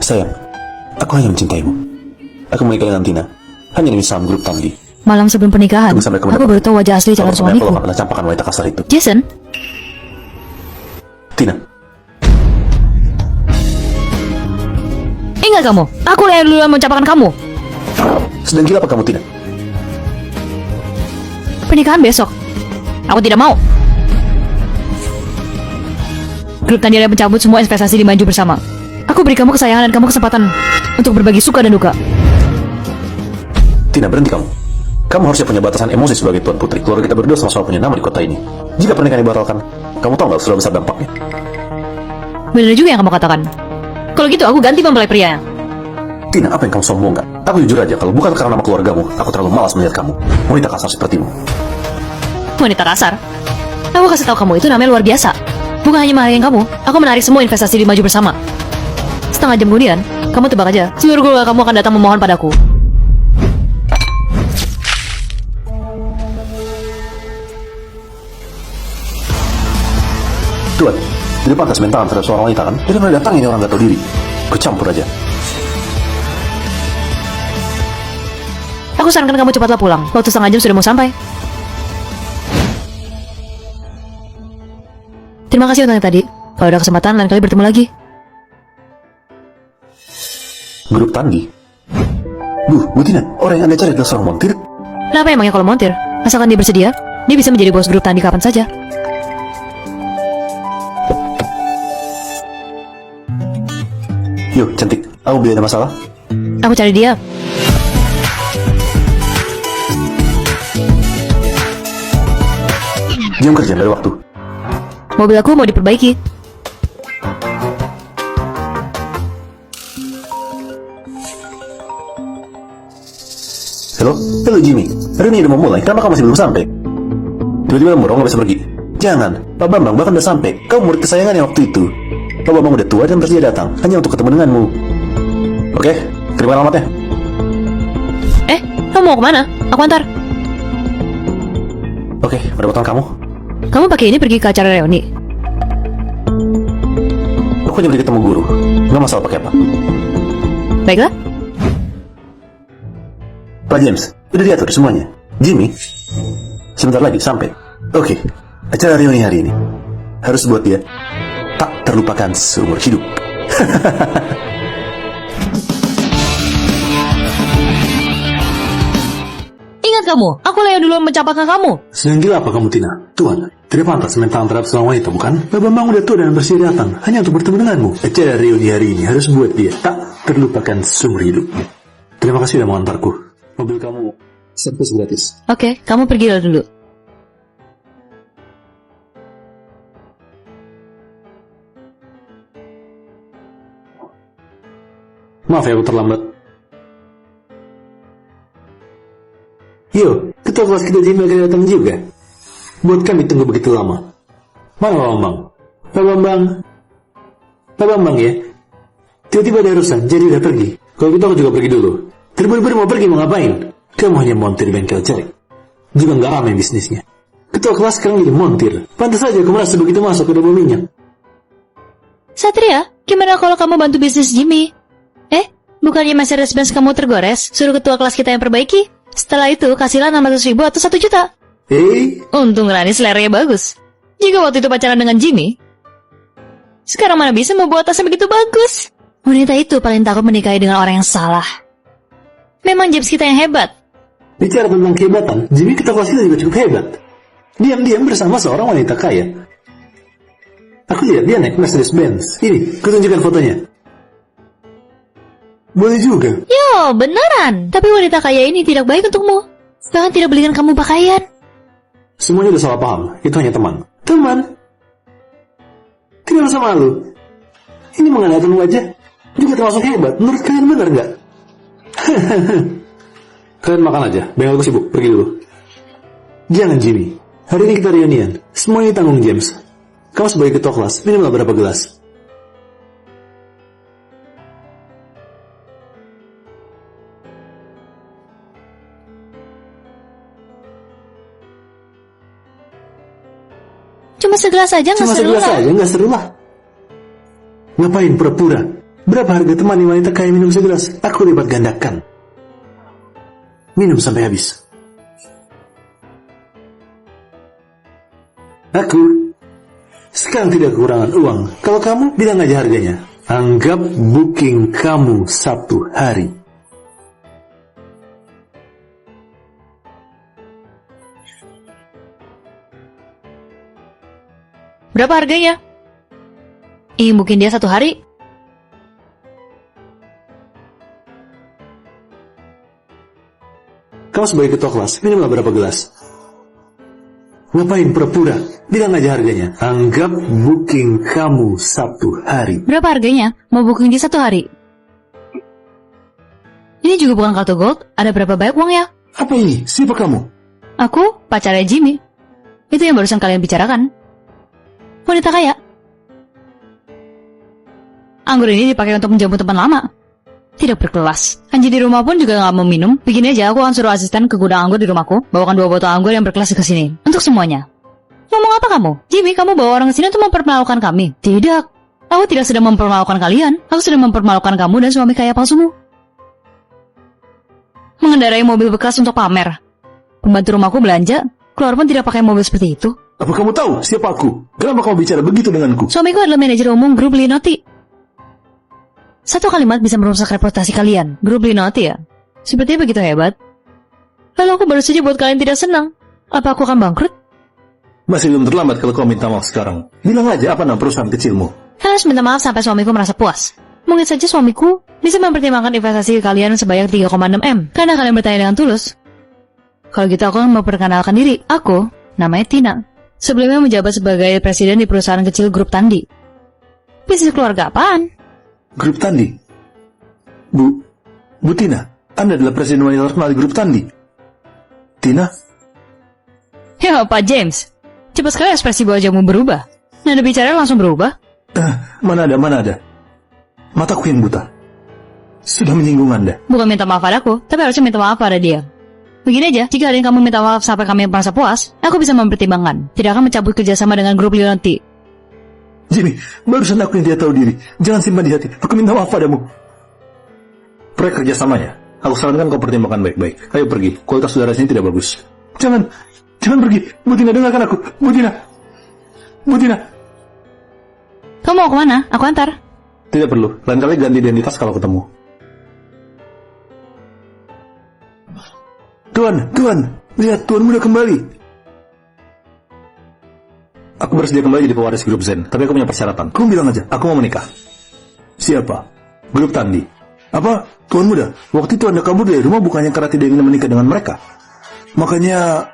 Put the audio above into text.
Sayang, aku hanya mencintaimu. Aku menikah dengan Tina hanya demi saham grup Tandi. Malam sebelum pernikahan, Tunggu sampai kamu aku baru tahu wajah asli calon Kalau sampai aku suamiku. gak pernah campakan wanita kasar itu. Jason, Tina, ingat kamu, aku yang duluan mencapakan kamu. sedang gila apa kamu, Tina? Pernikahan besok. Aku tidak mau. Grup Tandi ada mencabut semua investasi di Maju bersama. Aku beri kamu kesayangan dan kamu kesempatan untuk berbagi suka dan duka. Tina, berhenti kamu. Kamu harusnya punya batasan emosi sebagai tuan putri. Keluarga kita berdua sama-sama punya nama di kota ini. Jika pernikahan dibatalkan, kamu tahu nggak sudah besar dampaknya? Benar juga yang kamu katakan. Kalau gitu aku ganti mempelai pria. Tina, apa yang kamu sombongkan? Aku jujur aja, kalau bukan karena nama keluargamu, aku terlalu malas melihat kamu. Wanita kasar sepertimu. Wanita kasar. Aku kasih tahu kamu itu namanya luar biasa. Bukan hanya menghargai kamu, aku menarik semua investasi di Maju bersama. Setengah jam kemudian, kamu tebak aja, seluruh keluarga kamu akan datang memohon padaku. Tuan, tidak pantas main tangan terhadap seorang wanita kan? Jadi pernah datang ini orang gak tahu diri. Ku campur aja. Aku sarankan kamu cepatlah pulang. Waktu setengah jam sudah mau sampai. Terima kasih untuk yang tadi. Kalau ada kesempatan, lain kali bertemu lagi. Grup Tandi. Bu Tina, orang yang Anda cari adalah seorang montir. Kenapa emangnya kalau montir? Asalkan dia bersedia, dia bisa menjadi bos grup Tandi kapan saja. Yuk, cantik. Aku beli ada masalah. Aku cari dia. Jam kerja dari waktu. Mobil aku mau diperbaiki. Halo Jimmy. Hari ini udah mau mulai. Kenapa kamu masih belum sampai? Tiba-tiba kamu nggak bisa pergi. Jangan. Pak Bambang bahkan udah sampai. Kamu murid kesayangannya waktu itu. Pak Bambang udah tua dan terus dia datang hanya untuk ketemu denganmu. Oke, terima alamatnya. Kamu mau kemana? Aku antar. Oke, pendapatan kamu. Kamu pakai ini pergi ke acara reuni. Aku hanya pergi ketemu guru. Nggak masalah pakai apa. Baiklah. Pak James, udah diatur semuanya. Jimmy, sebentar lagi sampai. Oke, acara reuni hari ini harus buat dia tak terlupakan seumur hidup. Ingat kamu, aku lah yang duluan mencapakan kamu. Sedang gila apa kamu, Tina? Tuan, tidak pantas main tangan terhadap seorang wanita, bukan? Pak Bambang udah tua dan bersedia datang hanya untuk bertemu denganmu. Acara reuni hari ini harus buat dia tak terlupakan seumur hidup. Terima kasih sudah mengantarku. Mobil kamu servis gratis. Oke, kamu pergi dulu. Maaf ya, aku terlambat. Yo, ketua kelas kita Jimmy akan datang juga. Buat kami tunggu begitu lama. Mana Pak Bambang? Pak Bambang? Pak Bambang ya? Tiba-tiba ada urusan, jadi udah pergi. Kalau gitu aku juga pergi dulu. Terburu-buru mau pergi, mau ngapain? Kamu hanya montir bengkel cerik. Juga nggak ramai bisnisnya. Ketua kelas sekarang jadi montir. Pantas saja aku merasa begitu masuk ke dalam minyak. Satria, gimana kalau kamu bantu bisnis Jimmy? Bukannya Mercedes-Benz kamu tergores, suruh ketua kelas kita yang perbaiki? Setelah itu, kasihlah 600.000 atau 1 juta. Untung Rani seleranya bagus. Jika waktu itu pacaran dengan Jimmy, sekarang mana bisa membuat tasnya begitu bagus? Wanita itu paling takut menikahi dengan orang yang salah. Memang James kita yang hebat. Bicara tentang kehebatan, Jimmy ketua kelas kita juga cukup hebat. Diam-diam bersama seorang wanita kaya. Aku lihat dia naik Mercedes-Benz. Ini, kutunjukkan fotonya. Boleh juga. Yo, beneran. Tapi wanita kaya ini tidak baik untukmu. Bahkan tidak belikan kamu pakaian. Semuanya udah salah paham. Itu hanya teman. Teman? Tidak usah malu. Ini mengandalkan wajah juga termasuk hebat. Menurut kalian benar nggak? Kalian makan aja. Bengalku sibuk. Pergi dulu. Jangan, Jimmy. Hari ini kita reunian. Semuanya tanggung James. Kamu sebagai ketua kelas, minimal berapa gelas? Cuma segelas aja, nggak seru lah. Nggak seru lah. Ngapain pura-pura? Berapa harga temani wanita kaya minum segelas? Aku lipat gandakan. Minum sampai habis. Aku sekarang tidak kekurangan uang. Kalau kamu bilang aja harganya. Anggap booking kamu Sabtu hari. Berapa harganya? Mungkin dia 1 hari. Kamu sebagai ketua kelas, minumlah berapa gelas? Ngapain pura-pura? Bilang aja harganya. Anggap booking kamu Sabtu hari. Berapa harganya? Mau booking dia 1 hari. Ini juga bukan kartu gold. Ada berapa banyak uangnya? Apa ini? Siapa kamu? Aku pacarnya Jimmy. Itu yang barusan kalian bicarakan. Wanita kaya. Anggur ini dipakai untuk menjamu teman lama. Tidak berkelas. Anji di rumah pun juga gak mau minum. Begini aja, aku akan suruh asisten ke gudang anggur di rumahku. Bawakan 2 botol anggur yang berkelas ke sini. Untuk semuanya. Ngomong apa kamu? Jimmy, kamu bawa orang ke sini untuk mempermalukan kami. Tidak. Aku tidak sedang mempermalukan kalian. Aku sedang mempermalukan kamu dan suami kaya palsumu. Mengendarai mobil bekas untuk pamer. Pembantu rumahku belanja. Keluar pun tidak pakai mobil seperti itu. Apa kamu tahu siapa aku? Kenapa kamu bicara begitu denganku? Suamiku adalah manajer umum grup Linoti. 1 kalimat bisa merusak reputasi kalian. Grup Linoti ya? Sepertinya begitu hebat. Lalu aku baru saja buat kalian tidak senang. Apa aku akan bangkrut? Masih belum terlambat kalau kau minta maaf sekarang. Bilang aja apa nama perusahaan kecilmu. Kalian harus minta maaf sampai suamiku merasa puas. Mungkin saja suamiku bisa mempertimbangkan investasi kalian sebanyak 3,6 M. Karena kalian bertanya dengan tulus. Kalau gitu aku akan memperkenalkan diri. Aku, namanya Tina. Sebelumnya menjabat sebagai presiden di perusahaan kecil grup Tandi. Bisnis keluarga apaan? Grup Tandi? Bu Tina, Anda adalah presiden wanita terkenal di grup Tandi. Tina? Ya Pak James, cepat sekali ekspresi wajahmu berubah. Nada bicara langsung berubah. Mana ada. Mataku yang buta. Sudah menyinggung Anda. Bukan minta maaf padaku, tapi harusnya minta maaf pada dia. Begini aja, jika hari ini kamu minta maaf sampai kami merasa puas, aku bisa mempertimbangkan. Tidak akan mencabut kerjasama dengan grup Linoti. Jimmy, barusan aku yang tidak tahu diri. Jangan simpan di hati. Aku minta maaf padamu. Proyek kerjasamanya, aku sarankan kau pertimbangkan baik-baik. Ayo pergi, kualitas udara sini tidak bagus. Jangan pergi. Bu Tina, dengarkan aku. Bu Tina. Kamu mau kemana? Aku antar. Tidak perlu, lain kali ganti identitas kalau ketemu. Tuan, lihat Tuan muda kembali. Aku bersedia kembali jadi pewaris grup Zen, tapi aku punya persyaratan. Kamu bilang aja, aku mau menikah. Siapa? Grup Tandi. Apa? Tuan muda, waktu itu Anda kabur dari rumah bukannya karena tidak ingin menikah dengan mereka. Makanya